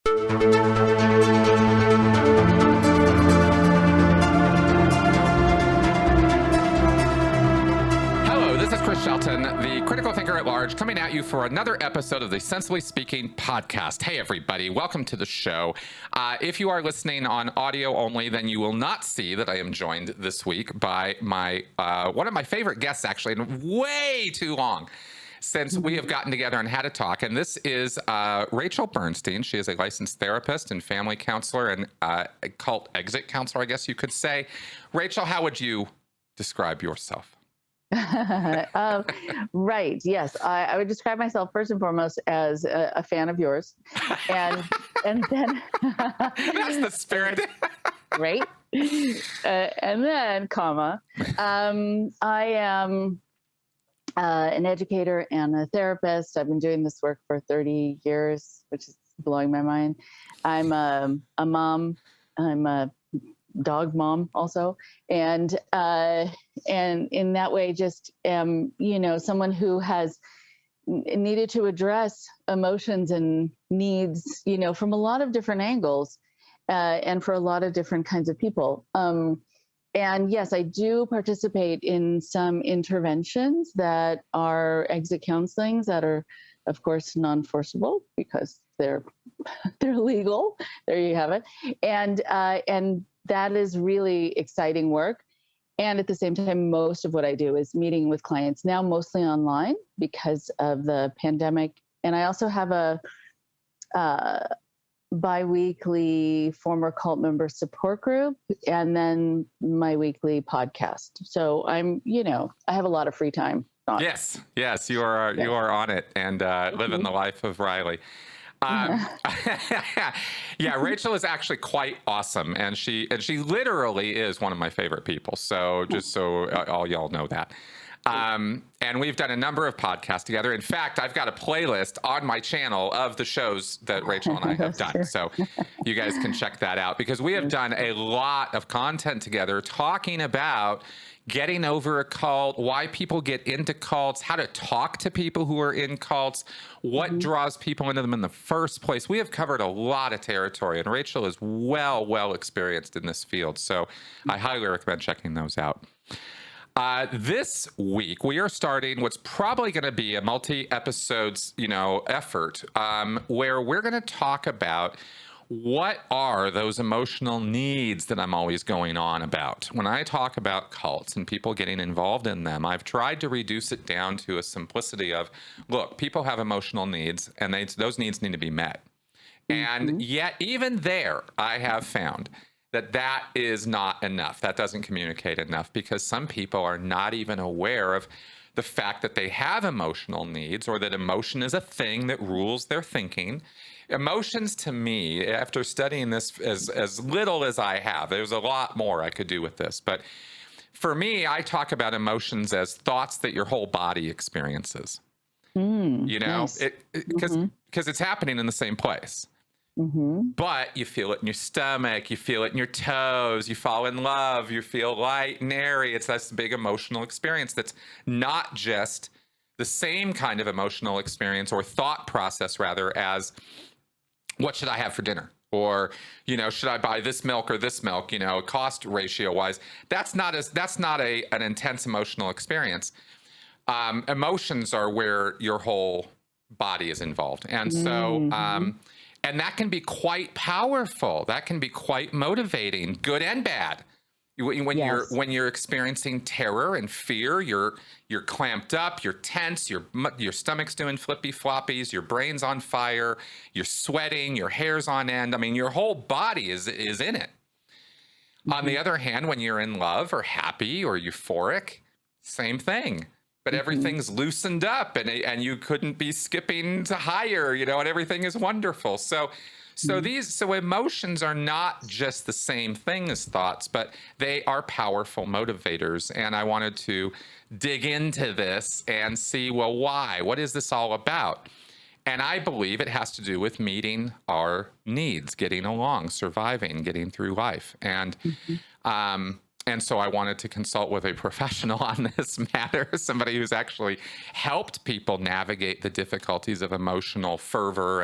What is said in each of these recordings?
The critical thinker at large, coming at you for another episode of the Sensibly Speaking podcast. Hey, everybody. Welcome to the show. If you are listening on audio only, then you will not see that I am joined this week by my one of my favorite guests, actually, and way too long since we have gotten together and had a talk. And this is Rachel Bernstein. She is a licensed therapist and family counselor and a cult exit counselor, I guess you could say. Rachel, how would you describe yourself? Right. Yes. I would describe myself first and foremost as a fan of yours. And then that's the spirit. Right. And then, comma, I am an educator and a therapist. I've been doing this work for 30 years, which is blowing my mind. I'm a mom. I'm a dog mom also, and in that way just am someone who has needed to address emotions and needs from a lot of different angles and for a lot of different kinds of people, and yes, I do participate in some interventions that are exit counselings that are of course non-forcible because they're legal. There you have it. And that is really exciting work. And at the same time, most of what I do is meeting with clients now, mostly online because of the pandemic. And I also have a bi-weekly former cult member support group and then my weekly podcast. So I have a lot of free time. Yes, you are on it and living the life of Riley. Yeah, Rachel is actually quite awesome, and she literally is one of my favorite people. So just so all y'all know that. And we've done a number of podcasts together. In fact, I've got a playlist on my channel of the shows that Rachel and I have done. So you guys can check that out because we have done a lot of content together talking about getting over a cult, why people get into cults, how to talk to people who are in cults, what draws people into them in the first place. We have covered a lot of territory, and Rachel is well experienced in this field. So I highly recommend checking those out. This week, we are starting what's probably going to be a multi-episodes, effort where we're going to talk about what are those emotional needs that I'm always going on about. When I talk about cults and people getting involved in them, I've tried to reduce it down to a simplicity of, look, people have emotional needs and those needs need to be met. And yet even there, I have found that is not enough. That doesn't communicate enough because some people are not even aware of the fact that they have emotional needs or that emotion is a thing that rules their thinking. Emotions to me, after studying this as little as I have, there's a lot more I could do with this. But for me, I talk about emotions as thoughts that your whole body experiences. Nice. Because it's happening in the same place. But you feel it in your stomach, you feel it in your toes, you fall in love, you feel light and airy. It's this big emotional experience that's not just the same kind of emotional experience or thought process, rather, as what should I have for dinner? Or, should I buy this milk or this milk, cost ratio wise. That's not an intense emotional experience. Emotions are where your whole body is involved. And so, and that can be quite powerful. That can be quite motivating, good and bad. When you're experiencing terror and fear, you're clamped up, you're tense, your stomach's doing flippy floppies, your brain's on fire, you're sweating, your hair's on end. I mean, your whole body is in it. On the other hand, when you're in love or happy or euphoric, same thing. But everything's loosened up and you couldn't be skipping to higher, and everything is wonderful. So emotions are not just the same thing as thoughts, but they are powerful motivators. And I wanted to dig into this and see, well, why? What is this all about? And I believe it has to do with meeting our needs, getting along, surviving, getting through life. And so I wanted to consult with a professional on this matter, somebody who's actually helped people navigate the difficulties of emotional fervor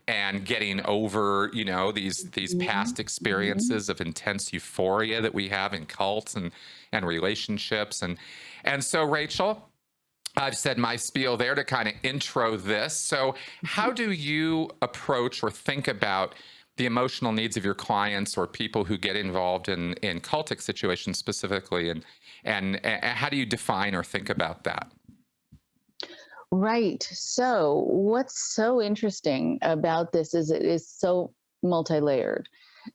and getting over, these past experiences of intense euphoria that we have in cults and relationships. And so, Rachel, I've said my spiel there to kind of intro this. So how do you approach or think about the emotional needs of your clients or people who get involved in cultic situations specifically? And how do you define or think about that? Right. So what's so interesting about this is it is so multi-layered.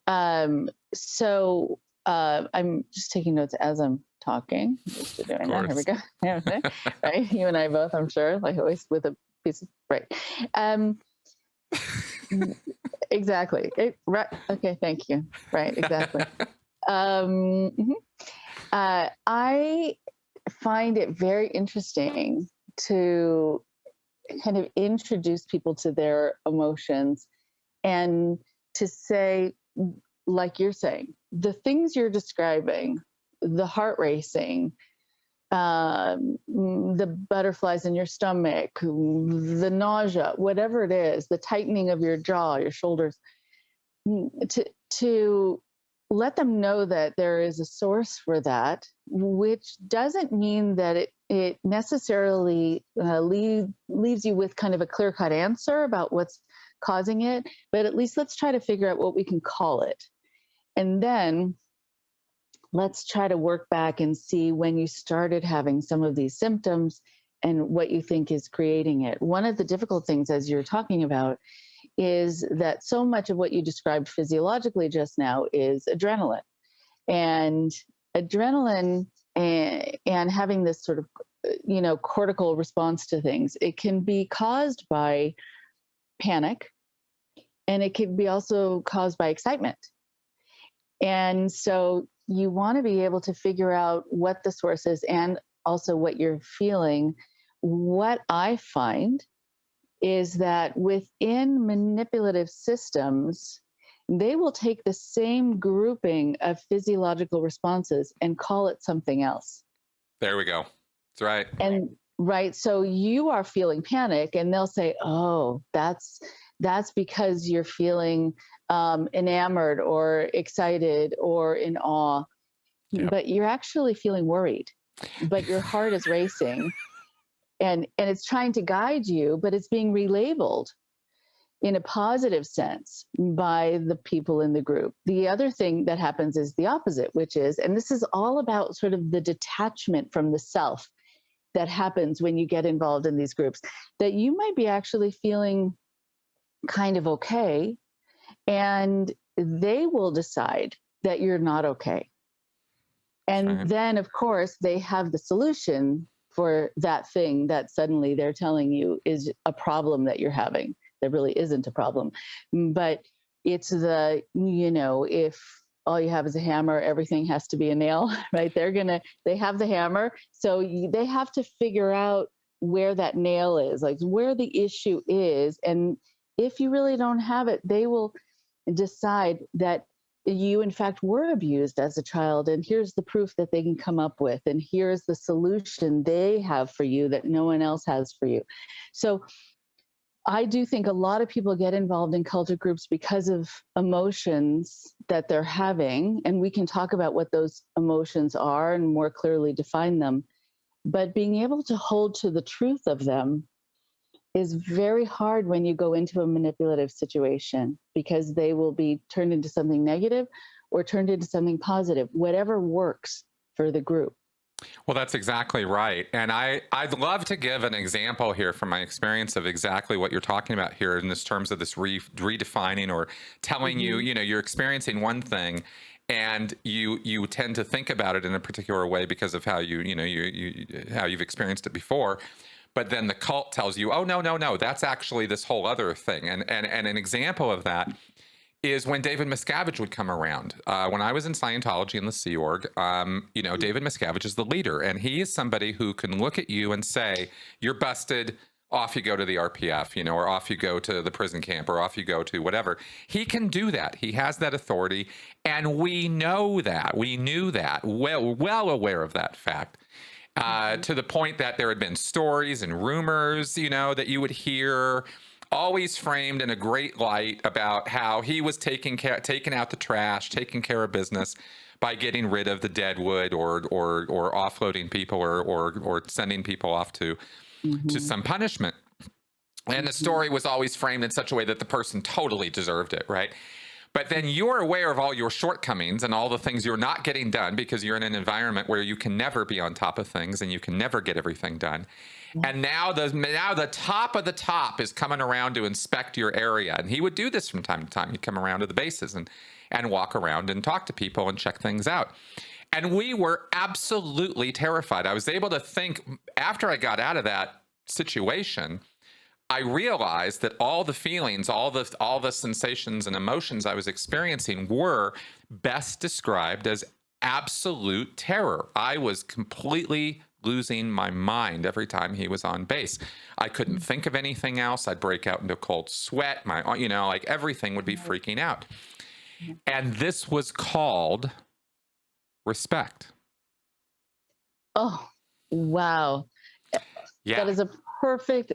I'm just taking notes as I'm talking. Just doing that. Here we go. Right. You and I both, I'm sure, like always with a piece of, right. Exactly. Right. Okay. Thank you. Right. Exactly. I find it very interesting to kind of introduce people to their emotions and to say, like you're saying, the things you're describing, the heart racing, the butterflies in your stomach, the nausea, whatever it is, the tightening of your jaw, your shoulders, to let them know that there is a source for that, which doesn't mean that it necessarily leaves you with kind of a clear-cut answer about what's causing it, but at least let's try to figure out what we can call it. And then let's try to work back and see when you started having some of these symptoms and what you think is creating it. One of the difficult things, as you're talking about, is that so much of what you described physiologically just now is adrenaline. And adrenaline and having this sort of, cortical response to things, it can be caused by panic, and it can be also caused by excitement. And so you want to be able to figure out what the source is and also what you're feeling. What I find is that within manipulative systems, they will take the same grouping of physiological responses and call it something else. There we go. That's right. And right, so you are feeling panic, and they'll say, "Oh, that's because you're feeling enamored or excited or in awe, Yep. but you're actually feeling worried, but your heart is racing." And it's trying to guide you, but it's being relabeled in a positive sense by the people in the group. The other thing that happens is the opposite, which is, and this is all about sort of the detachment from the self that happens when you get involved in these groups, that you might be actually feeling kind of okay, and they will decide that you're not okay. And then, of course, they have the solution for that thing that suddenly they're telling you is a problem that you're having. That really isn't a problem. But it's if all you have is a hammer, everything has to be a nail, right? They have the hammer. So they have to figure out where that nail is, like where the issue is. And if you really don't have it, they will decide that you in fact were abused as a child, and here's the proof that they can come up with, and here's the solution they have for you that no one else has for you. So I do think a lot of people get involved in cultic groups because of emotions that they're having, and we can talk about what those emotions are and more clearly define them. But being able to hold to the truth of them is very hard when you go into a manipulative situation, because they will be turned into something negative or turned into something positive, whatever works for the group. Well, that's exactly right. And I'd love to give an example here from my experience of exactly what you're talking about here in this terms of this redefining or telling you, you're experiencing one thing and you tend to think about it in a particular way because of how how you've experienced it before. But then the cult tells you, oh, no, that's actually this whole other thing. And an example of that is when David Miscavige would come around. When I was in Scientology in the Sea Org, David Miscavige is the leader. And he is somebody who can look at you and say, you're busted, off you go to the RPF, or off you go to the prison camp, or off you go to whatever. He can do that. He has that authority. And we know that. We knew that, well aware of that fact. To the point that there had been stories and rumors, that you would hear always framed in a great light about how he was taking out the trash, taking care of business by getting rid of the dead wood or offloading people or sending people off to some punishment. And the story was always framed in such a way that the person totally deserved it, right? But then you're aware of all your shortcomings and all the things you're not getting done because you're in an environment where you can never be on top of things and you can never get everything done. And now the top of the top is coming around to inspect your area. And he would do this from time to time. He'd come around to the bases and walk around and talk to people and check things out. And we were absolutely terrified. I was able to think, after I got out of that situation, I realized that all the feelings, all the sensations and emotions I was experiencing were best described as absolute terror. I was completely losing my mind every time he was on base. I couldn't think of anything else. I'd break out into cold sweat. Like everything would be freaking out. And this was called respect. Oh, wow. Yeah. That is a perfect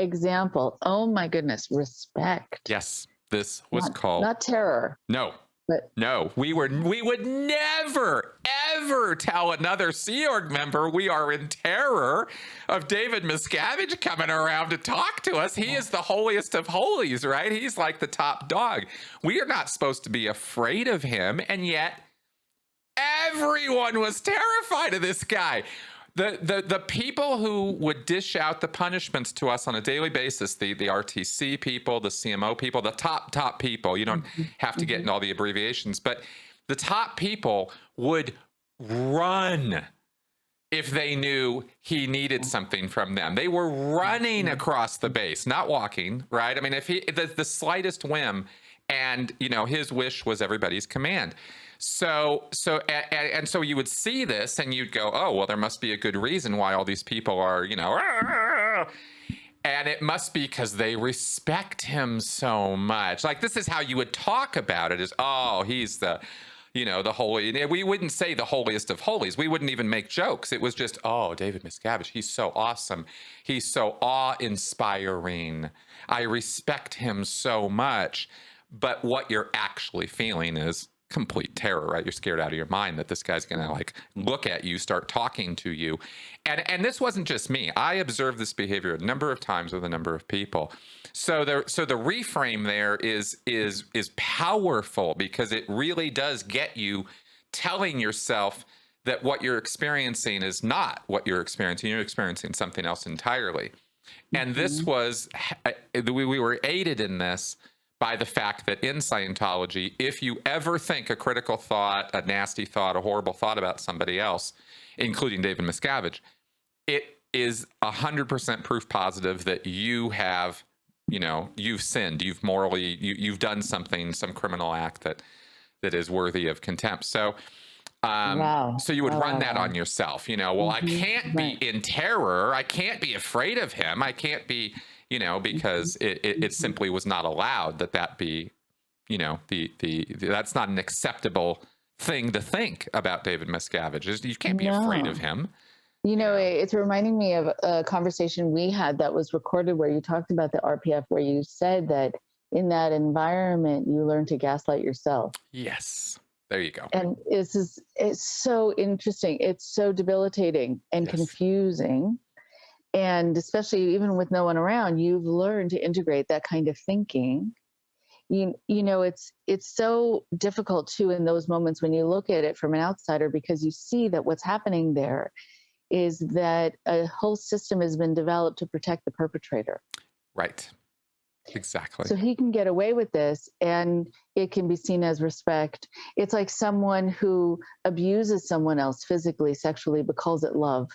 example. Oh my goodness. Respect. Yes. This was called not terror. No. But no, we would never, ever tell another Sea Org member we are in terror of David Miscavige coming around to talk to us. He is the holiest of holies, right? He's like the top dog. We are not supposed to be afraid of him, and yet everyone was terrified of this guy. The people who would dish out the punishments to us on a daily basis, the RTC people, the CMO people, the top people, you don't have to get into all the abbreviations, but the top people would run if they knew he needed something from them. They were running across the base, not walking, right? I mean, if the slightest whim, and his wish was everybody's command. So you would see this and you'd go, oh, well, there must be a good reason why all these people are, and it must be because they respect him so much. Like, this is how you would talk about it, is, oh, he's the holy. We wouldn't say the holiest of holies. We wouldn't even make jokes. It was just, oh, David Miscavige, he's so awesome. He's so awe-inspiring. I respect him so much. But what you're actually feeling is complete terror, right? You're scared out of your mind that this guy's going to look at you, start talking to you. And this wasn't just me. I observed this behavior a number of times with a number of people. So the reframe there is powerful, because it really does get you telling yourself that what you're experiencing is not what you're experiencing. You're experiencing something else entirely. And this was, we were aided in this by the fact that in Scientology, if you ever think a critical thought, a nasty thought, a horrible thought about somebody else, including David Miscavige, it is 100% proof positive that you have, you've sinned, you've done something, some criminal act that is worthy of contempt. So, so you would run that on yourself, well, I can't be in terror. I can't be afraid of him. I can't be, because it simply was not allowed that be, that's not an acceptable thing to think about David Miscavige. You can't be afraid of him. It's reminding me of a conversation we had that was recorded where you talked about the RPF, where you said that in that environment, you learn to gaslight yourself. Yes. There you go. And it's so interesting. It's so debilitating and confusing. And especially even with no one around, you've learned to integrate that kind of thinking. It's so difficult too in those moments when you look at it from an outsider, because you see that what's happening there is that a whole system has been developed to protect the perpetrator. Right. Exactly. So he can get away with this, and it can be seen as respect. It's like someone who abuses someone else physically, sexually, but calls it love.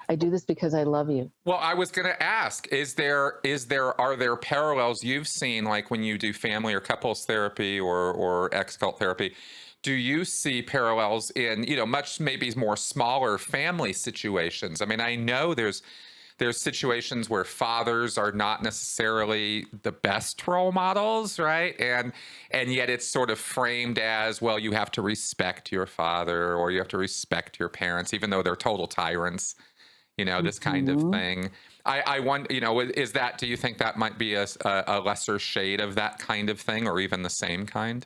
I do this because I love you. Well, I was going to ask, are there parallels you've seen, like when you do family or couples therapy or ex-cult therapy? Do you see parallels in, much maybe more smaller family situations? I mean, I know there's situations where fathers are not necessarily the best role models, right? And yet it's sort of framed as, well, you have to respect your father, or you have to respect your parents, even though they're total tyrants, this kind of thing. I wonder, is that, do you think that might be a lesser shade of that kind of thing, or even the same kind?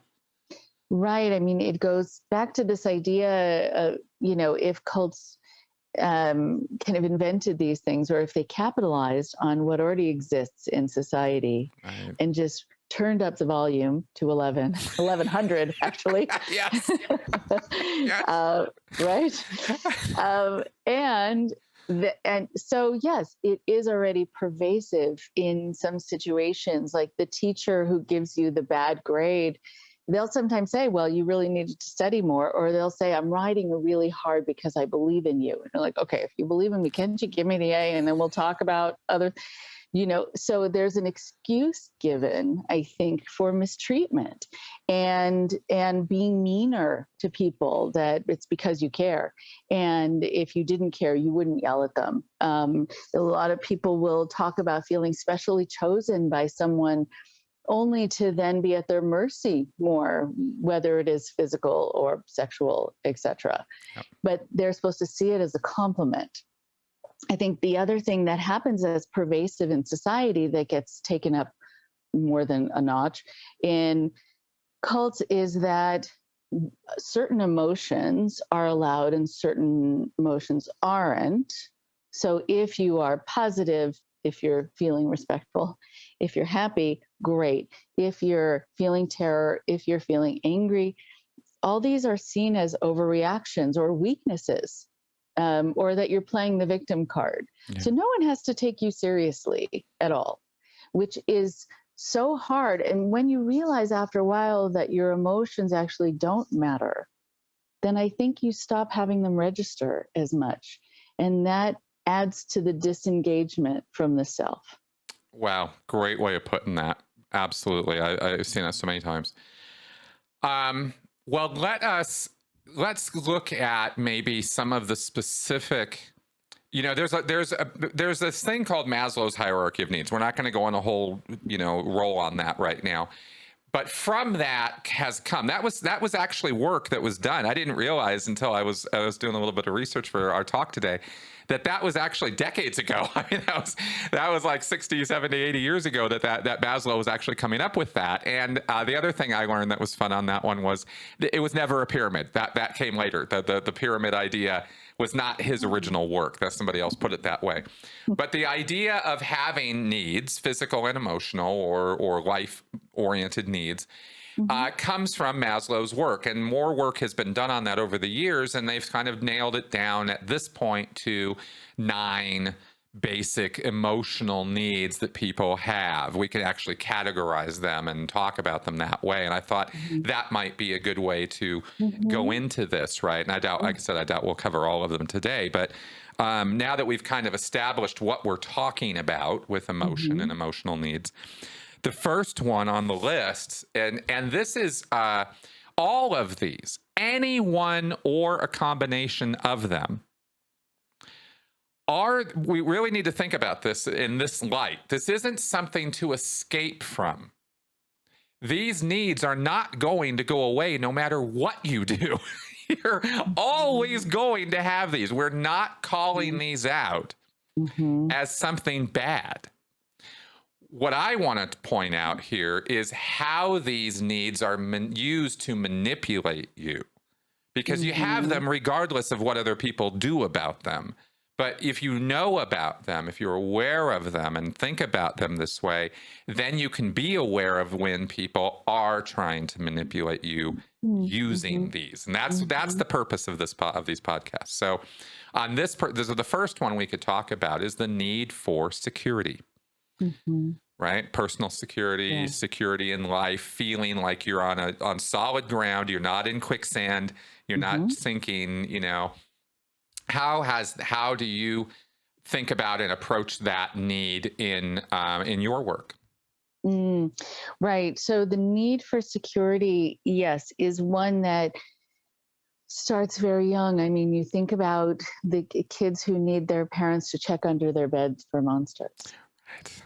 Right. I mean, it goes back to this idea of, if cults kind of invented these things, or if they capitalized on what already exists in society Right. and just turned up the volume to 1100 actually. Yes. Yes. Right. And so yes, it is already pervasive in some situations, like the teacher who gives you the bad grade. They'll sometimes say, well, you really needed to study more. Or they'll say, I'm writing really hard because I believe in you. And you're like, okay, if you believe in me, can't you give me the A, and then we'll talk about other, so there's an excuse given, I think, for mistreatment and being meaner to people, that it's because you care. And if you didn't care, you wouldn't yell at them. A lot of people will talk about feeling specially chosen by someone, only to then be at their mercy more, whether it is physical or sexual, etc. Yep. But they're supposed to see it as a compliment. I think the other thing that happens as pervasive in society that gets taken up more than a notch in cults is that certain emotions are allowed and certain emotions aren't. So if you are positive, if you're feeling respectful, if you're happy, great. If you're feeling terror, if you're feeling angry, all these are seen as overreactions or weaknesses, or that you're playing the victim card. Yeah. So no one has to take you seriously at all, which is so hard. And when you realize after a while that your emotions actually don't matter, then I think you stop having them register as much. And that adds to the disengagement from the self. Wow. Great way of putting that. Absolutely. I've seen that so many times. Well, let's look at maybe some of the specific, there's this thing called Maslow's hierarchy of needs. We're not going to go on a whole, roll on that right now. But from that has come, that was actually work that was done. I didn't realize until I was doing a little bit of research for our talk today that was actually decades ago. I mean, that was like 60, 70, 80 years ago that Maslow was actually coming up with that. And the other thing I learned that was fun on that one was it was never a pyramid. That came later. The pyramid idea was not his original work. That somebody else put it that way. But the idea of having needs, physical and emotional, or life-oriented needs, comes from Maslow's work. And more work has been done on that over the years, and they've kind of nailed it down at this point to 9 basic emotional needs that people have. We can actually categorize them and talk about them that way. And I thought that might be a good way to go into this, right? And I doubt, like I said, we'll cover all of them today. But now that we've kind of established what we're talking about with emotion and emotional needs, the first one on the list, and this is all of these, any one or a combination of them, we really need to think about this in this light. This isn't something to escape from. These needs are not going to go away no matter what you do. You're always going to have these. We're not calling these out as something bad. What I want to point out here is how these needs are used to manipulate you, because you have them regardless of what other people do about them. But if you know about them, if you're aware of them and think about them this way, then you can be aware of when people are trying to manipulate you using these. And that's the purpose of these podcasts. So on this is the first one we could talk about is the need for security. Right? Personal security, security in life, feeling like you're on solid ground, you're not in quicksand, you're not sinking, How do you think about and approach that need in your work? Right. So the need for security, yes, is one that starts very young. I mean, you think about the kids who need their parents to check under their beds for monsters. Right.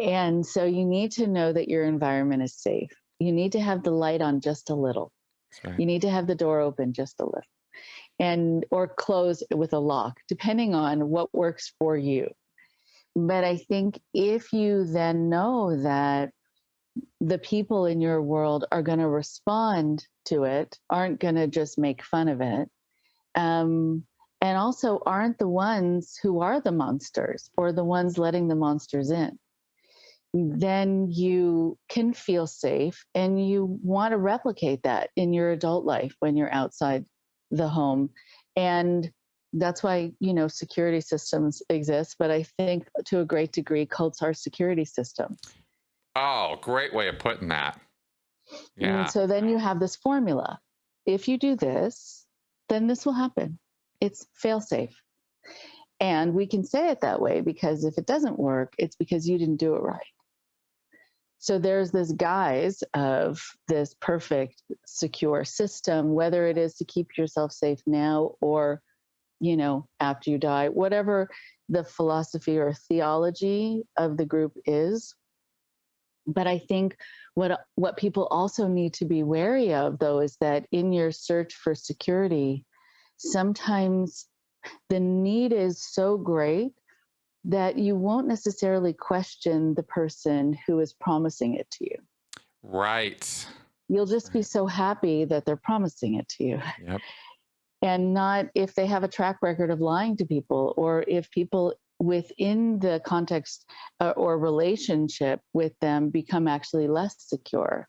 And so you need to know that your environment is safe. You need to have the light on just a little. Right. You need to have the door open just a little, or close with a lock, depending on what works for you. But I think if you then know that the people in your world are going to respond to it, aren't going to just make fun of it, and also aren't the ones who are the monsters or the ones letting the monsters in, then you can feel safe, and you want to replicate that in your adult life when you're outside the home. And that's why, security systems exist. But I think to a great degree, cults are security systems. Oh, great way of putting that. Yeah. And so then you have this formula. If you do this, then this will happen. It's fail safe. And we can say it that way because if it doesn't work, it's because you didn't do it right. So there's this guise of this perfect, secure system, whether it is to keep yourself safe now or, after you die, whatever the philosophy or theology of the group is. But I think what people also need to be wary of, though, is that in your search for security, sometimes the need is so great that you won't necessarily question the person who is promising it to you. Right. You'll just be so happy that they're promising it to you. Yep. And not if they have a track record of lying to people, or if people within the context or relationship with them become actually less secure.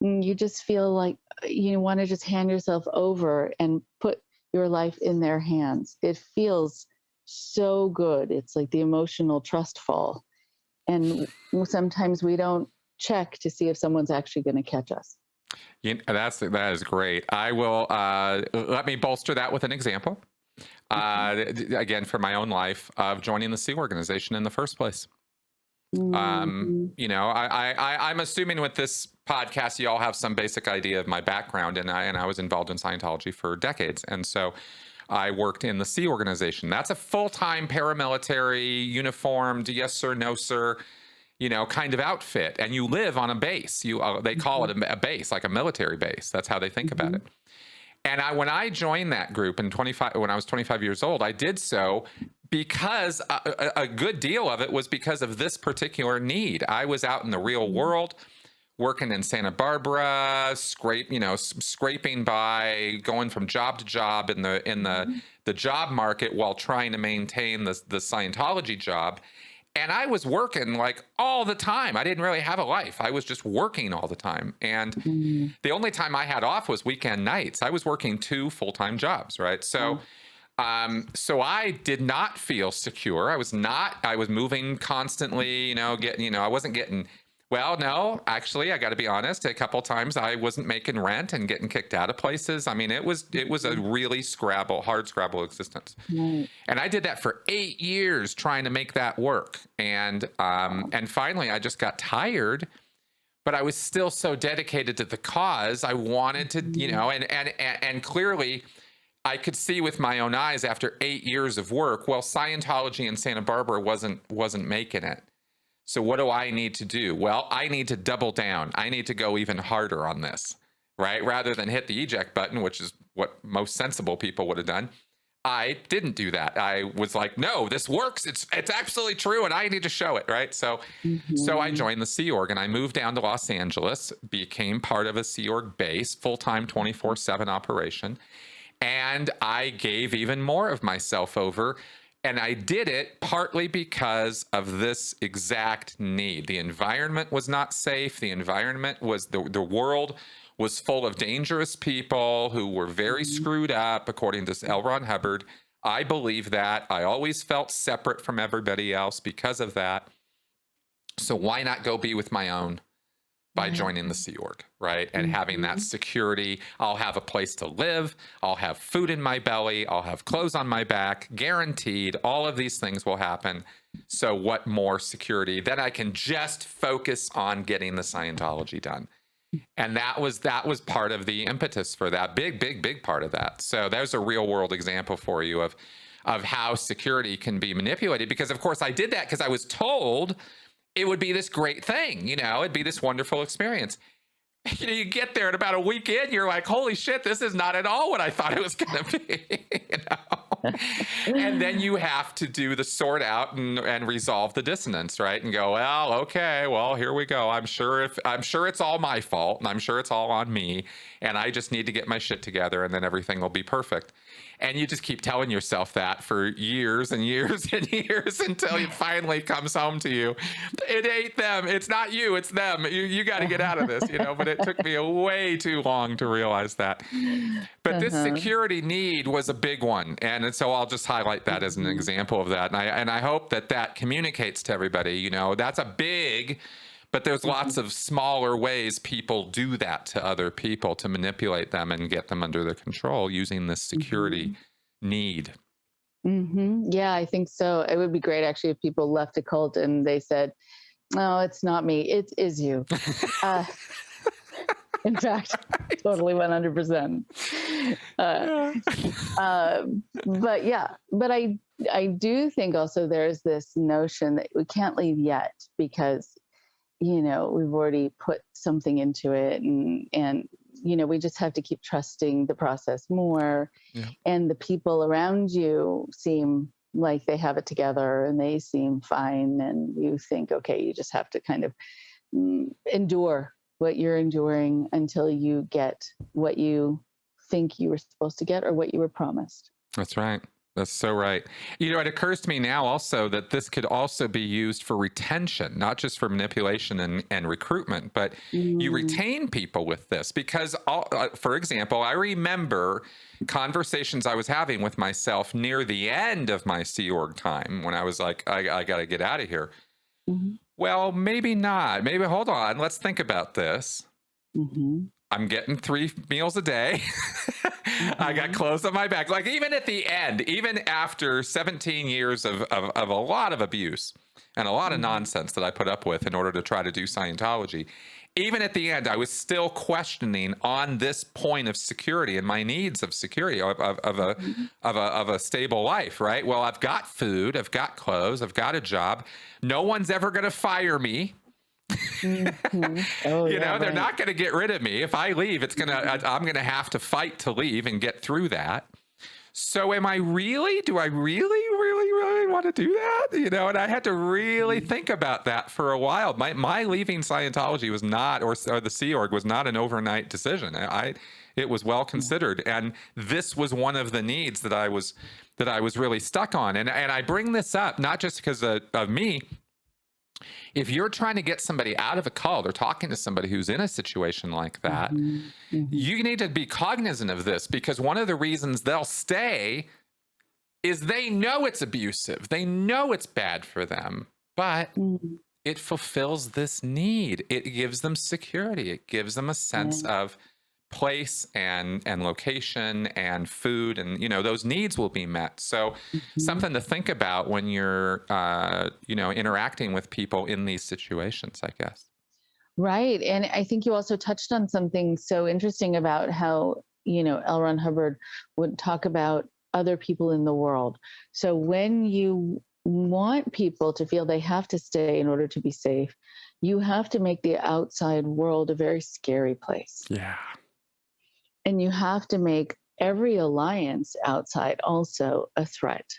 You just feel like you want to just hand yourself over and put your life in their hands. It feels so good. It's like the emotional trust fall. And sometimes we don't check to see if someone's actually going to catch us. That is great. I will let me bolster that with an example. Again, for my own life of joining the Sea Organization in the first place. I'm assuming with this podcast, you all have some basic idea of my background, and I was involved in Scientology for decades, and so I worked in the Sea Organization. That's a full-time paramilitary, uniformed, yes sir, no sir, kind of outfit, and you live on a base. They call it a base, like a military base. That's how they think about it. And when I joined that group when I was 25 years old, I did so because a good deal of it was because of this particular need. I was out in the real world, working in Santa Barbara, scraping by, going from job to job in the job market while trying to maintain the Scientology job. And I was working like all the time. I didn't really have a life. I was just working all the time. And the only time I had off was weekend nights. I was working 2 full-time jobs, right? So I did not feel secure. I was moving constantly, I wasn't getting, well, no, actually, I got to be honest. A couple of times I wasn't making rent and getting kicked out of places. I mean, it was a really hard scrabble existence. Right. And I did that for 8 years trying to make that work. And finally I just got tired, but I was still so dedicated to the cause. I wanted to, and clearly I could see with my own eyes after 8 years of work, well, Scientology in Santa Barbara wasn't making it. So what do I need to do? Well, I need to double down. I need to go even harder on this, right? Rather than hit the eject button, which is what most sensible people would have done. I didn't do that. I was like, no, this works. It's absolutely true, and I need to show it, right? So I joined the Sea Org, and I moved down to Los Angeles, became part of a Sea Org base, full-time 24/7 operation, and I gave even more of myself over. And I did it partly because of this exact need. The environment was not safe. The environment was, the world was full of dangerous people who were very screwed up, according to L. Ron Hubbard. I believe that. I always felt separate from everybody else because of that. So why not go be with my own by joining the Sea Org, right? And having that security. I'll have a place to live. I'll have food in my belly. I'll have clothes on my back, guaranteed. All of these things will happen. So what more security? Then I can just focus on getting the Scientology done. And that was part of the impetus for that, big part of that. So there's a real world example for you of how security can be manipulated. Because of course I did that because I was told it would be this great thing, it'd be this wonderful experience. You get there and about a week in, you're like, holy shit, this is not at all what I thought it was going to be. And then you have to do the sort out and resolve the dissonance, right? And go, well, okay, well, here we go. I'm sure it's all my fault, and I'm sure it's all on me, and I just need to get my shit together, and then everything will be perfect. And you just keep telling yourself that for years and years and years until it finally comes home to you. It ain't them. It's not you. It's them. You got to get out of this, But it took me way too long to realize that. But this security need was a big one. And so I'll just highlight that as an example of that. And I hope that communicates to everybody, that's a big, but there's lots of smaller ways people do that to other people to manipulate them and get them under their control using this security need. Yeah, I think so. It would be great actually if people left a cult and they said, "No, it's not me. It is you." In fact, totally 100%. But I do think also there's this notion that we can't leave yet because we've already put something into it, and we just have to keep trusting the process more. Yeah. And the people around you seem like they have it together and they seem fine, and you think, okay, you just have to kind of endure what you're enduring until you get what you think you were supposed to get or what you were promised. That's right. That's so right. It occurs to me now also that this could also be used for retention, not just for manipulation and recruitment, but you retain people with this because, for example, I remember conversations I was having with myself near the end of my Sea Org time when I was like, I got to get out of here. Well, maybe not. Maybe, hold on. Let's think about this. I'm getting 3 meals a day. I got clothes on my back. Like even at the end, even after 17 years of a lot of abuse and a lot of nonsense that I put up with in order to try to do Scientology, even at the end, I was still questioning on this point of security and my needs of security of a stable life, right? Well, I've got food, I've got clothes, I've got a job. No one's ever going to fire me. They're not going to get rid of me. If I leave, I'm going to have to fight to leave and get through that. So do I really want to do that? And I had to really think about that for a while. My leaving Scientology was not, or the Sea Org was not an overnight decision. It was well considered. And this was one of the needs that I was really stuck on. And I bring this up, not just because of me. If you're trying to get somebody out of a cult or talking to somebody who's in a situation like that, you need to be cognizant of this because one of the reasons they'll stay is they know it's abusive. They know it's bad for them, but it fulfills this need. It gives them security. It gives them a sense of place and location and food, and those needs will be met. So something to think about when you're interacting with people in these situations, I guess. Right. And I think you also touched on something so interesting about how L. Ron Hubbard would talk about other people in the world. So when you want people to feel they have to stay in order to be safe, you have to make the outside world a very scary place. Yeah. And you have to make every alliance outside also a threat.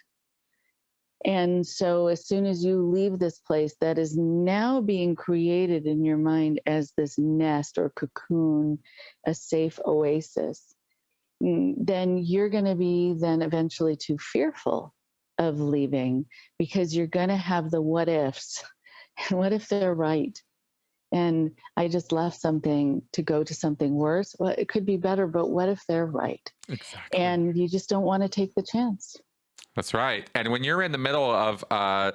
And so as soon as you leave this place that is now being created in your mind as this nest or cocoon, a safe oasis, then you're going to be then eventually too fearful of leaving because you're going to have the what ifs. And what if they're right? And I just left something to go to something worse. Well, it could be better, but what if they're right? Exactly. And you just don't want to take the chance. That's right. And when you're in the middle of a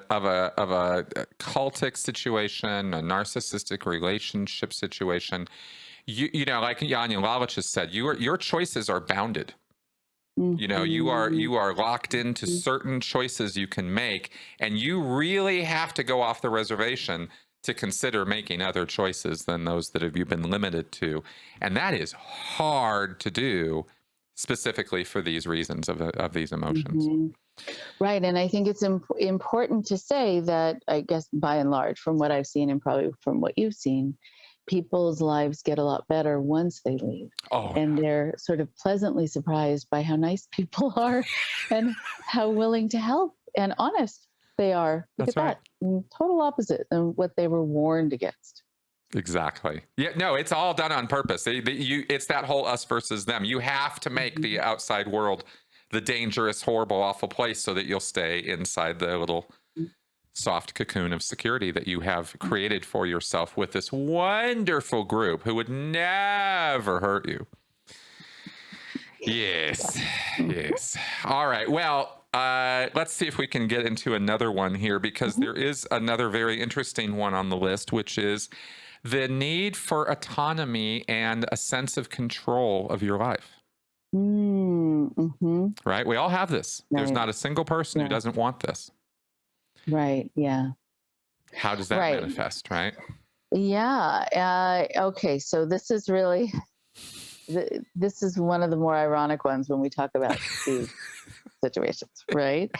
cultic situation, a narcissistic relationship situation, you know, like Janja Lalich has said, your choices are bounded. You know, you are locked into certain choices you can make, and you really have to go off the reservation to consider making other choices than those that you've been limited to. And that is hard to do, specifically for these reasons of these emotions. Right. And I think it's important to say that, I guess, by and large, from what I've seen and probably from what you've seen, people's lives get a lot better once they leave. Oh, And they're sort of pleasantly surprised by how nice people are and how willing to help and honest they are. Look that's at right. that. Total opposite of what they were warned against. Exactly. Yeah, no, it's all done on purpose. It's that whole us versus them. You have to make the outside world the dangerous, horrible, awful place so that you'll stay inside the little soft cocoon of security that you have created for yourself with this wonderful group who would never hurt you. Yes. Yes. All right. Well, let's see if we can get into another one here, because there is another very interesting one on the list, which is the need for autonomy and a sense of control of your life. Mm-hmm. Right? We all have this. There's Right. not a single person who doesn't want this. Right. Yeah. How does that Right. manifest, right? Yeah. Okay. So this is really, this is one of the more ironic ones when we talk about these situations, right?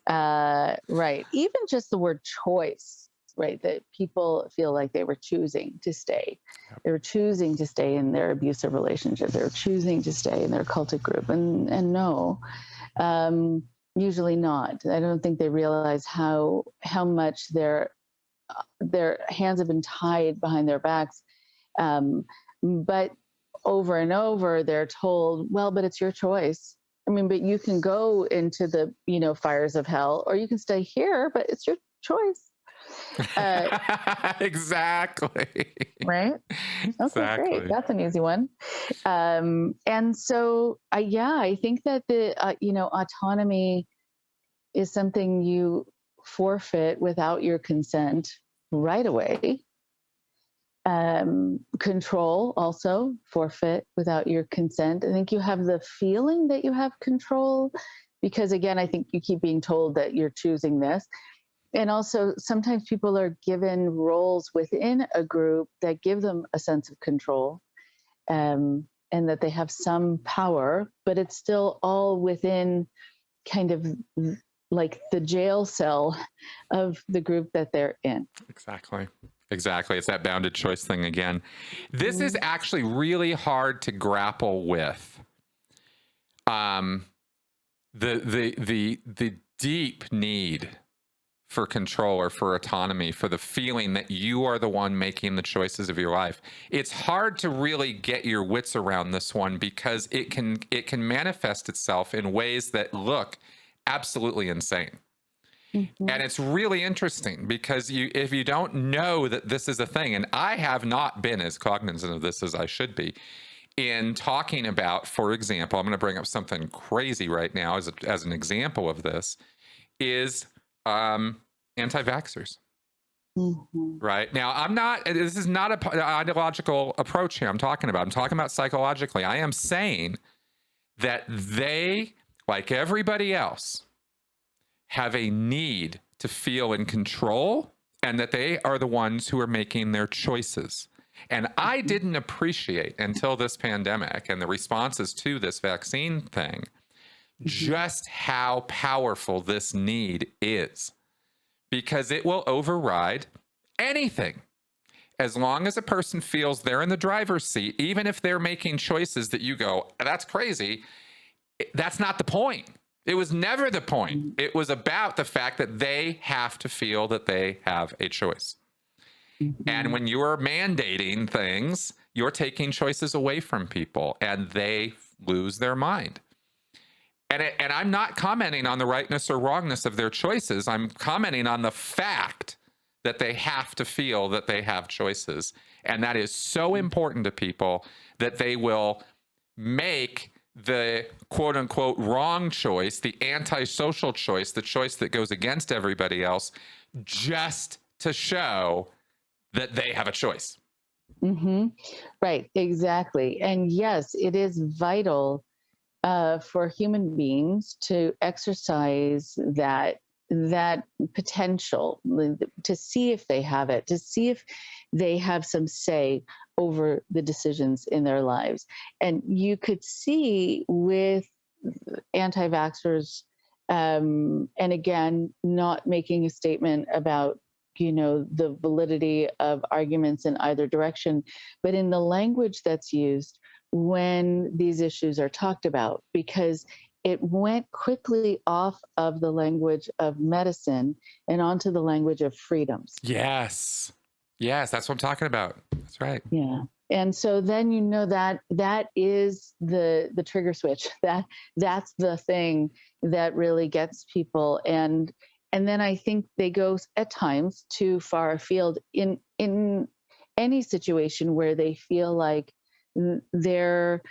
Right. Even just the word choice, right? That people feel like they were choosing to stay. They were choosing to stay in their abusive relationship. They were choosing to stay in their cultic group. And no, usually not. I don't think they realize how much their hands have been tied behind their backs. But over and over, they're told, well, but it's your choice. I mean, but you can go into the, fires of hell, or you can stay here, but it's your choice. Exactly. Right? Okay, Exactly. great. That's an easy one. And so, I think that the, autonomy is something you forfeit without your consent right away. Control also forfeit without your consent. I think you have the feeling that you have control because, again, I think you keep being told that you're choosing this. And also sometimes people are given roles within a group that give them a sense of control, and that they have some power, but it's still all within kind of like the jail cell of the group that they're in. Exactly. Exactly. It's that bounded choice thing again. This is actually really hard to grapple with. The deep need for control or for autonomy, for the feeling that you are the one making the choices of your life. It's hard to really get your wits around this one because it can manifest itself in ways that look absolutely insane. Mm-hmm. And it's really interesting because if you don't know that this is a thing, and I have not been as cognizant of this as I should be, in talking about, for example, I'm going to bring up something crazy right now as an example of this, is anti-vaxxers. Mm-hmm. Right now, this is not an ideological approach here I'm talking about psychologically. I am saying that they, like everybody else, have a need to feel in control and that they are the ones who are making their choices. And I didn't appreciate until this pandemic and the responses to this vaccine thing, just how powerful this need is, because it will override anything. As long as a person feels they're in the driver's seat, even if they're making choices that you go, that's crazy, that's not the point. It was never the point. It was about the fact that they have to feel that they have a choice. Mm-hmm. And when you are mandating things, you're taking choices away from people and they lose their mind. And I'm not commenting on the rightness or wrongness of their choices. I'm commenting on the fact that they have to feel that they have choices. And that is so important to people that they will make the quote unquote wrong choice, the anti-social choice, the choice that goes against everybody else, just to show that they have a choice. Mm-hmm. Right, exactly. And yes, it is vital for human beings to exercise that potential, to see if they have it, to see if they have some say over the decisions in their lives. And you could see with anti-vaxxers, and again, not making a statement about the validity of arguments in either direction, but in the language that's used when these issues are talked about, because it went quickly off of the language of medicine and onto the language of freedoms. Yes. Yes, that's what I'm talking about. That's right. Yeah. And so then that is the trigger switch. That's the thing that really gets people. And then I think they go at times too far afield in any situation where they feel like their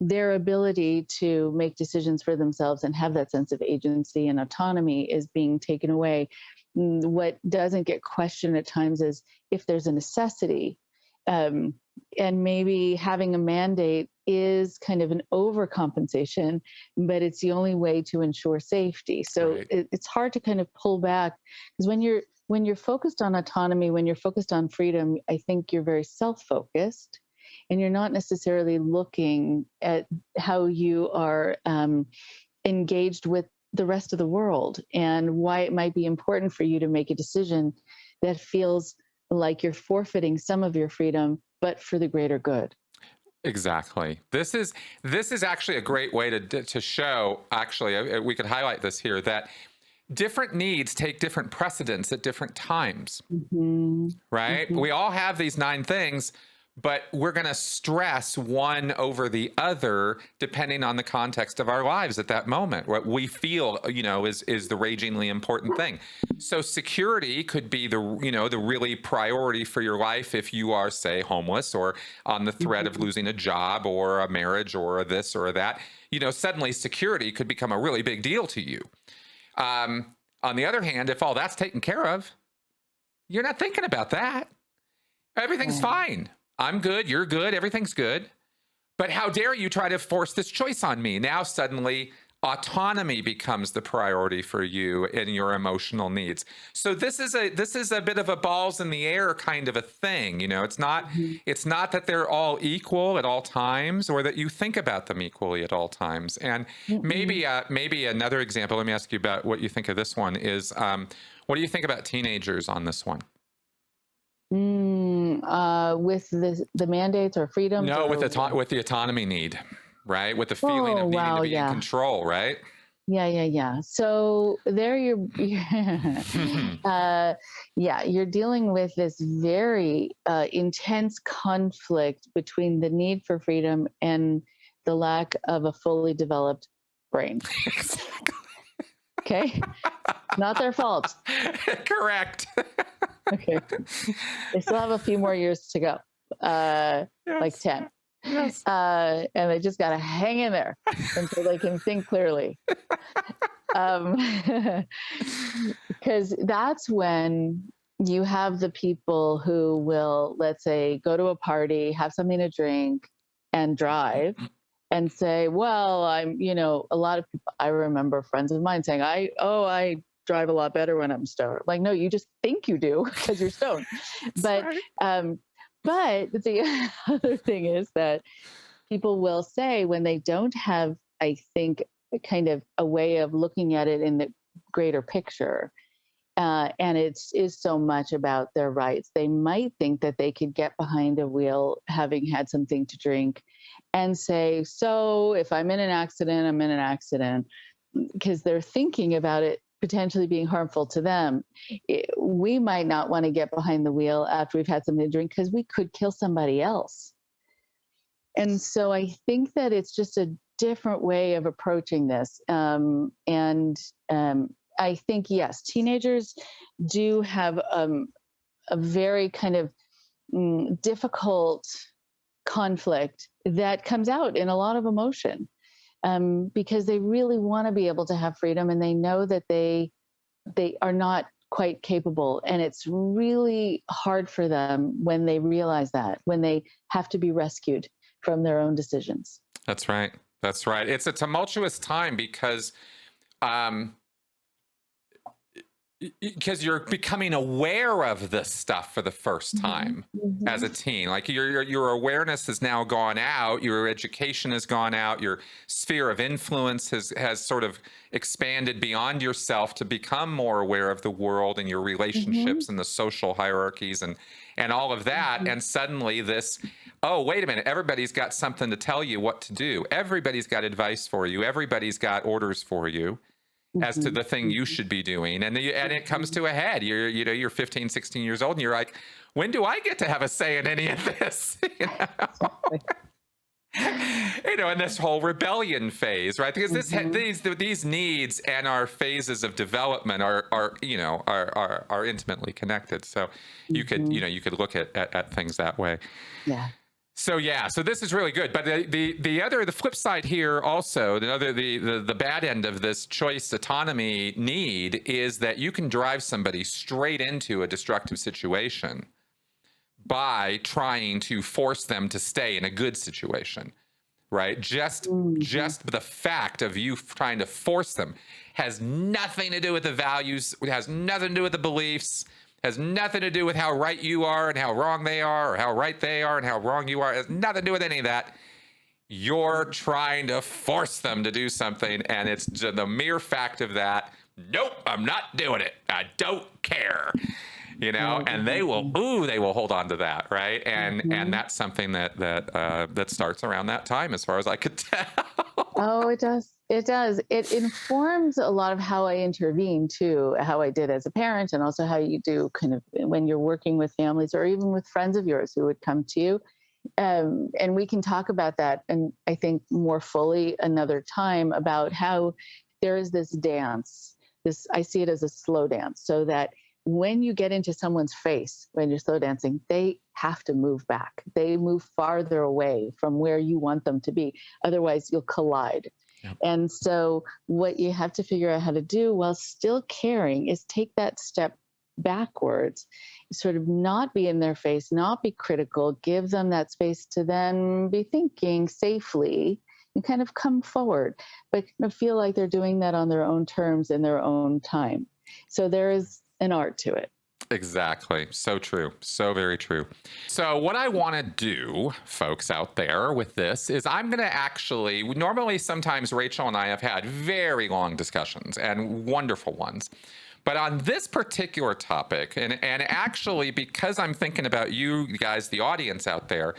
ability to make decisions for themselves and have that sense of agency and autonomy is being taken away. What doesn't get questioned at times is if there's a necessity, and maybe having a mandate is kind of an overcompensation, but it's the only way to ensure safety. So Right. it's hard to kind of pull back, because when you're focused on autonomy, when you're focused on freedom, I think you're very self-focused, and you're not necessarily looking at how you are engaged with the rest of the world and why it might be important for you to make a decision that feels like you're forfeiting some of your freedom, but for the greater good. Exactly. This is actually a great way to show, actually, we could highlight this here, that different needs take different precedents at different times, Mm-hmm. right? Mm-hmm. We all have these 9 things, but we're going to stress one over the other depending on the context of our lives at that moment. What we feel, is the ragingly important thing. So security could be the really priority for your life if you are, say, homeless or on the threat of losing a job or a marriage or a this or a that. Suddenly security could become a really big deal to you. On the other hand, if all that's taken care of, you're not thinking about that. Everything's fine. I'm good. You're good. Everything's good. But how dare you try to force this choice on me? Now suddenly autonomy becomes the priority for you and your emotional needs. So this is a bit of a balls in the air kind of a thing. It's not that they're all equal at all times or that you think about them equally at all times. And maybe another example, let me ask you about what you think of this one is, what do you think about teenagers on this one? With the mandates or freedoms? No, or with the autonomy need, right? With the feeling of needing to be in control, right? Yeah. So there you're you're dealing with this very intense conflict between the need for freedom and the lack of a fully developed brain. Exactly. Okay. Not their fault. Correct. Okay. They still have a few more years to go. Yes. Like 10. Yes. And they just got to hang in there until they can think clearly. Because that's when you have the people who will, let's say, go to a party, have something to drink, and drive, and say, well, a lot of people, I remember friends of mine saying, I drive a lot better when I'm stoned. Like, no, you just think you do because you're stoned. But the other thing is that people will say when they don't have, I think, kind of a way of looking at it in the greater picture, and it is so much about their rights. They might think that they could get behind a wheel having had something to drink and say, so if I'm in an accident, I'm in an accident, because they're thinking about it potentially being harmful to them. We might not want to get behind the wheel after we've had something to drink because we could kill somebody else. And so I think that it's just a different way of approaching this. I think, yes, teenagers do have a very kind of difficult conflict that comes out in a lot of emotion, because they really want to be able to have freedom, and they know that they are not quite capable. And it's really hard for them when they realize that, when they have to be rescued from their own decisions. That's right. That's right. It's a tumultuous time because, because you're becoming aware of this stuff for the first time as a teen. Like your awareness has now gone out, your education has gone out, your sphere of influence has sort of expanded beyond yourself to become more aware of the world and your relationships and the social hierarchies and all of that. And suddenly this, oh, wait a minute, everybody's got something to tell you what to do. Everybody's got advice for you. Everybody's got orders for you as to the thing you should be doing. And it comes to a head. You're 15, 16 years old and you're like, when do I get to have a say in any of this? And this whole rebellion phase, right? Because these needs and our phases of development are intimately connected. So you could look at things that way. Yeah. So this is really good. But the flip side here also, the bad end of this choice autonomy need is that you can drive somebody straight into a destructive situation by trying to force them to stay in a good situation, right? Just the fact of you trying to force them has nothing to do with the values. It has nothing to do with the beliefs. Has nothing to do with how right you are and how wrong they are, or how right they are and how wrong you are. It has nothing to do with any of that. You're trying to force them to do something, and it's the mere fact of that. Nope, I'm not doing it. I don't care. And they will hold on to that, right? And that's something that starts around that time, as far as I could tell. Oh, it does. It does. It informs a lot of how I intervene too, how I did as a parent, and also how you do kind of when you're working with families or even with friends of yours who would come to you. And we can talk about that, and I think more fully another time, about how there is this dance. I see it as a slow dance, so that when you get into someone's face, when you're slow dancing, they have to move back. They move farther away from where you want them to be. Otherwise, you'll collide. Yep. And so what you have to figure out how to do while still caring is take that step backwards, sort of not be in their face, not be critical, give them that space to then be thinking safely and kind of come forward, but feel like they're doing that on their own terms in their own time. So there is an art to it. Exactly. So true. So very true. So what I want to do, folks out there, with this is I'm going to normally sometimes Rachel and I have had very long discussions and wonderful ones. But on this particular topic, and actually because I'm thinking about you guys, the audience out there,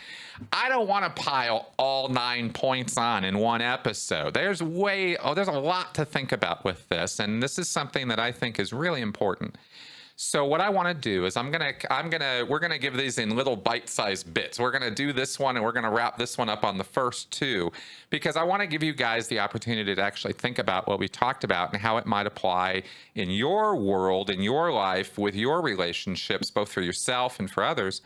I don't want to pile all 9 points on in one episode. There's a lot to think about with this. And this is something that I think is really important. So what I want to do is we're gonna give these in little bite-sized bits. We're gonna do this one, and we're gonna wrap this one up on the first two, because I want to give you guys the opportunity to actually think about what we talked about and how it might apply in your world, in your life, with your relationships, both for yourself and for others.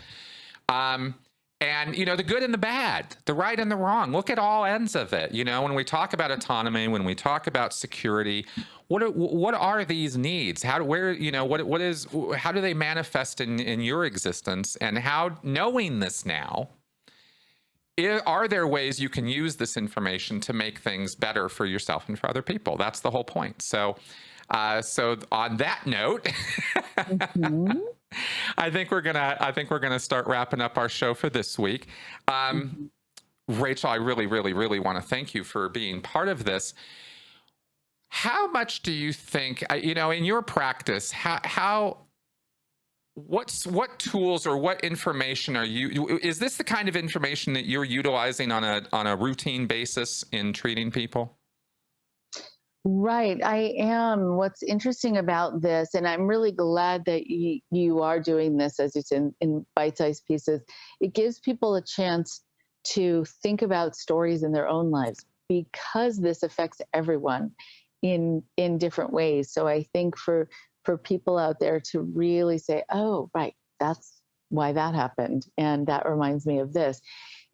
And, the good and the bad, the right and the wrong. Look at all ends of it. When we talk about autonomy, when we talk about security, what are these needs? How do they manifest in your existence? And how, knowing this now, are there ways you can use this information to make things better for yourself and for other people? That's the whole point. So on that note, I think we're gonna start wrapping up our show for this week. Rachel, I really, really, really want to thank you for being part of this. How much do you think, in your practice, what tools or what information is this the kind of information that you're utilizing on a routine basis in treating people? Right, I am. What's interesting about this, and I'm really glad that you are doing this as it's in bite-sized pieces, it gives people a chance to think about stories in their own lives, because this affects everyone in different ways. So I think for people out there to really say, oh, right, that's why that happened, and that reminds me of this.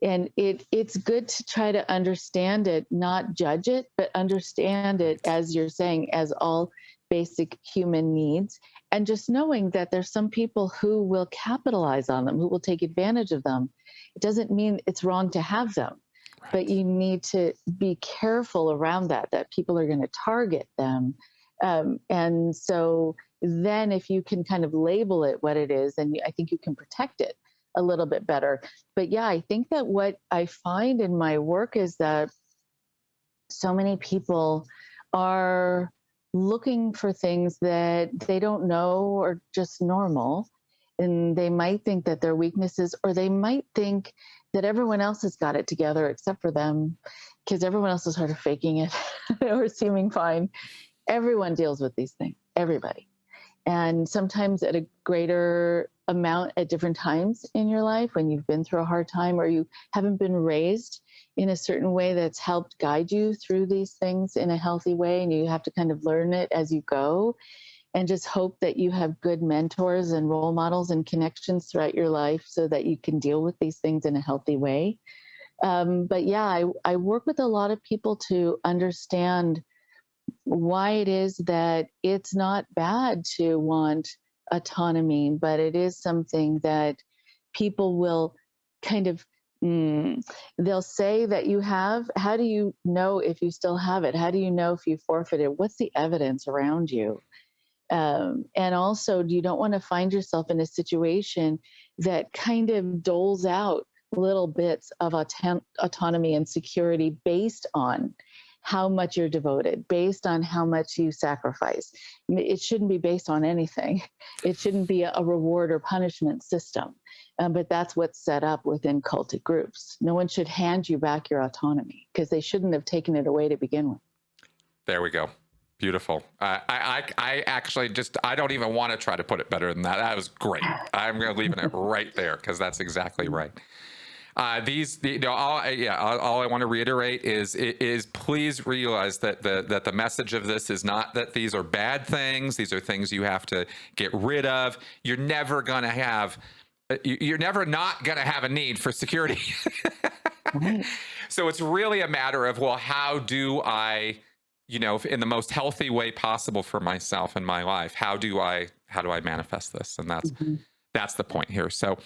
And it's good to try to understand it, not judge it, but understand it, as you're saying, as all basic human needs. And just knowing that there's some people who will capitalize on them, who will take advantage of them. It doesn't mean it's wrong to have them, right, but you need to be careful around that people are going to target them. And so then if you can kind of label it what it is, then I think you can protect it a little bit better. But yeah, I think that what I find in my work is that so many people are looking for things that they don't know are just normal. And they might think that they're weaknesses, or they might think that everyone else has got it together except for them, because everyone else is sort of faking it or seeming fine. Everyone deals with these things, everybody. And sometimes at a greater amount at different times in your life, when you've been through a hard time or you haven't been raised in a certain way that's helped guide you through these things in a healthy way, and you have to kind of learn it as you go, and just hope that you have good mentors and role models and connections throughout your life so that you can deal with these things in a healthy way. But yeah, I work with a lot of people to understand why it is that it's not bad to want autonomy, but it is something that people will kind of they'll say that you have. How do you know if you still have it? How do you know if you forfeited? What's the evidence around you? And also, you don't want to find yourself in a situation that kind of doles out little bits of autonomy and security based on how much you're devoted, based on how much you sacrifice. It shouldn't be based on anything. It shouldn't be a reward or punishment system. But that's what's set up within cultic groups. No one should hand you back your autonomy, because they shouldn't have taken it away to begin with. There we go. Beautiful. I actually I don't even want to try to put it better than that. That was great. I'm going to leave it right there, because that's exactly right. All I want to reiterate is please realize that the message of this is not that these are bad things. These are things you have to get rid of. You're never not going to have a need for security. So it's really a matter of, well, how do I, in the most healthy way possible for myself and my life, how do I manifest this? And that's the point here. So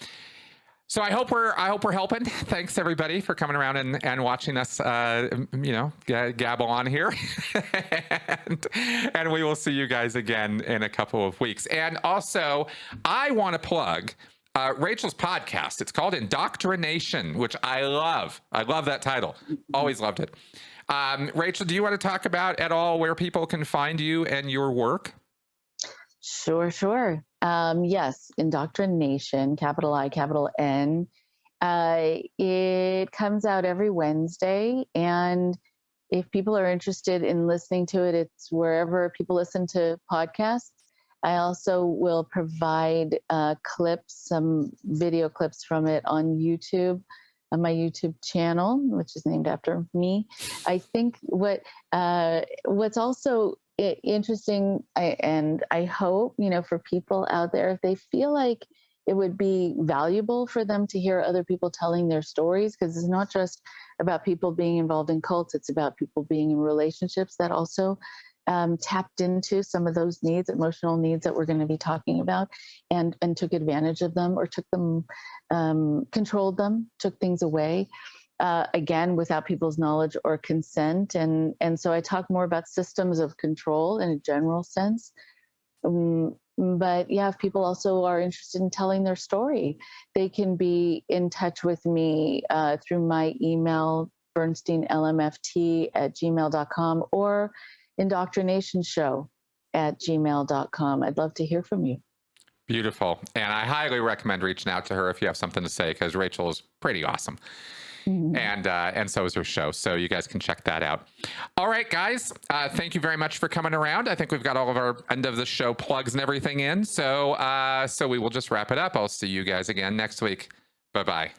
I hope we're helping. Thanks everybody for coming around and watching us, gabble on here, and we will see you guys again in a couple of weeks. And also, I want to plug Rachel's podcast. It's called Indoctrination, which I love. I love that title. Always loved it. Rachel, do you want to talk about at all where people can find you and your work? Sure. Yes, Indoctrination, capital I, capital N. It comes out every Wednesday, and if people are interested in listening to it, it's wherever people listen to podcasts. I also will provide clips, some video clips from it on YouTube, on my YouTube channel, which is named after me. I think what's also interesting, and I hope, for people out there, if they feel like it would be valuable for them to hear other people telling their stories, because it's not just about people being involved in cults, it's about people being in relationships that also tapped into some of those needs, emotional needs that we're going to be talking about, and took advantage of them, or took them, controlled them, took things away. Again, without people's knowledge or consent. And so I talk more about systems of control in a general sense. But yeah, if people also are interested in telling their story, they can be in touch with me through my email, bernsteinlmft@gmail.com, or indoctrinationshow@gmail.com. I'd love to hear from you. Beautiful. And I highly recommend reaching out to her if you have something to say, because Rachel is pretty awesome. And so is her show. So you guys can check that out. All right, guys. Thank you very much for coming around. I think we've got all of our end of the show plugs and everything in. So we will just wrap it up. I'll see you guys again next week. Bye-bye.